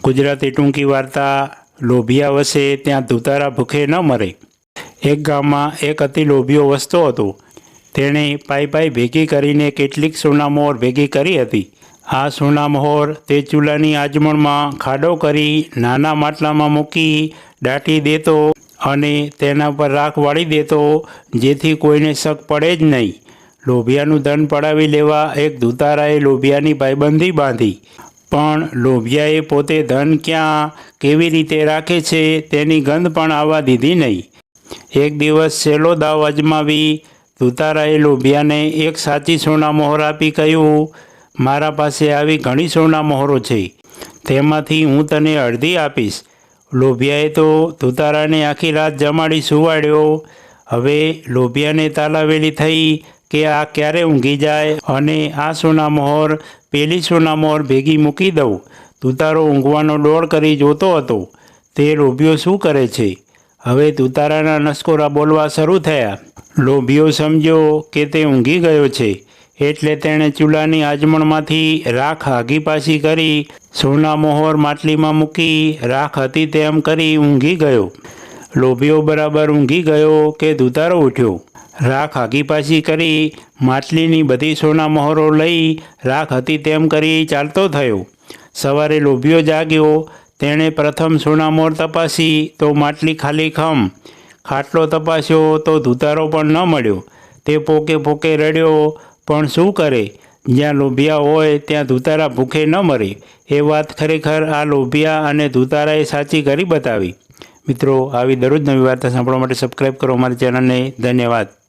ગુજરાતી ટૂંકી વાર્તા લોભિયા વસે ત્યાં ધુતારા ભૂખે ન મરે। એક ગામમાં એક અતિ લોભિયો વસતો હતો। તેણે પાઈ ભેગી કરીને કેટલીક સોનામોહર ભેગી કરી હતી। આ સોનામોહર તે ચૂલાની આજમણમાં ખાડો કરી નાના માટલામાં મૂકી દાટી દેતો અને તેના પર રાખ વાળી દેતો, જેથી કોઈને શક પડે જ નહીં। લોભિયાનું ધન પડાવી લેવા એક ધુતારાએ લોભિયાની ભાઈબંધી બાંધી, પણ લોભિયાએ પોતે ધન ક્યાં કેવી રીતે રાખે છે તેની ગંધ પણ આવવા દીધી નહીં। એક દિવસ સહેલો દાવ અજમાવી ધુતારાએ લોભિયાને એક સાચી સોનામોહર આપી કહ્યું, મારા પાસે આવી ઘણી સોનામોહરો છે, તેમાંથી હું તને અડધી આપીશ। લોભિયાએ તો ધુતારાને આખી રાત જમાડી સુવાડ્યો। હવે લોભિયાને તાલાવેલી થઈ કે આ ક્યારે ઊંઘી જાય અને આ સોનામોહર પેલી સોનામોહર ભેગી મૂકી દઉં। ધુતારો ઊંઘવાનો ડોળ કરી જોતો હતો, તે લોભિયો શું કરે છે। હવે ધુતારાના નસકોરા બોલવા શરૂ થયા। લોભિયો સમજ્યો કે તે ઊંઘી ગયો છે, એટલે તેણે ચૂલાની આજમણમાંથી રાખ આગી પાછી કરી સોનામોહર માટલીમાં મૂકી રાખ હતી તેમ કરી ઊંઘી ગયો। લોભિયો બરાબર ઊંઘી ગયો કે ધુતારો ઉઠ્યો, રાખ આગી પાછી કરી માટલીની બધી સોનામોહરો લઈ રાખ હતી તેમ કરી ચાલતો થયો। સવારે લોભિયો જાગ્યો, તેણે પ્રથમ સોનામોહર તપાસી તો માટલી ખાલી ખમ। ખાટલો તપાસ્યો તો ધુતારો પણ ન મળ્યો। તે પોકે પોકે રડ્યો, પણ શું કરે, જ્યાં લોભિયા હોય ત્યાં ધુતારા ભૂખે ન મરે। એ વાત ખરેખર આ લોભિયા અને ધુતારાએ સાચી કરી બતાવી। મિત્રો, આવી દરરોજ નવી વાર્તા સાંભળવા માટે સબસ્ક્રાઈબ કરો અમારી ચેનલને। ધન્યવાદ।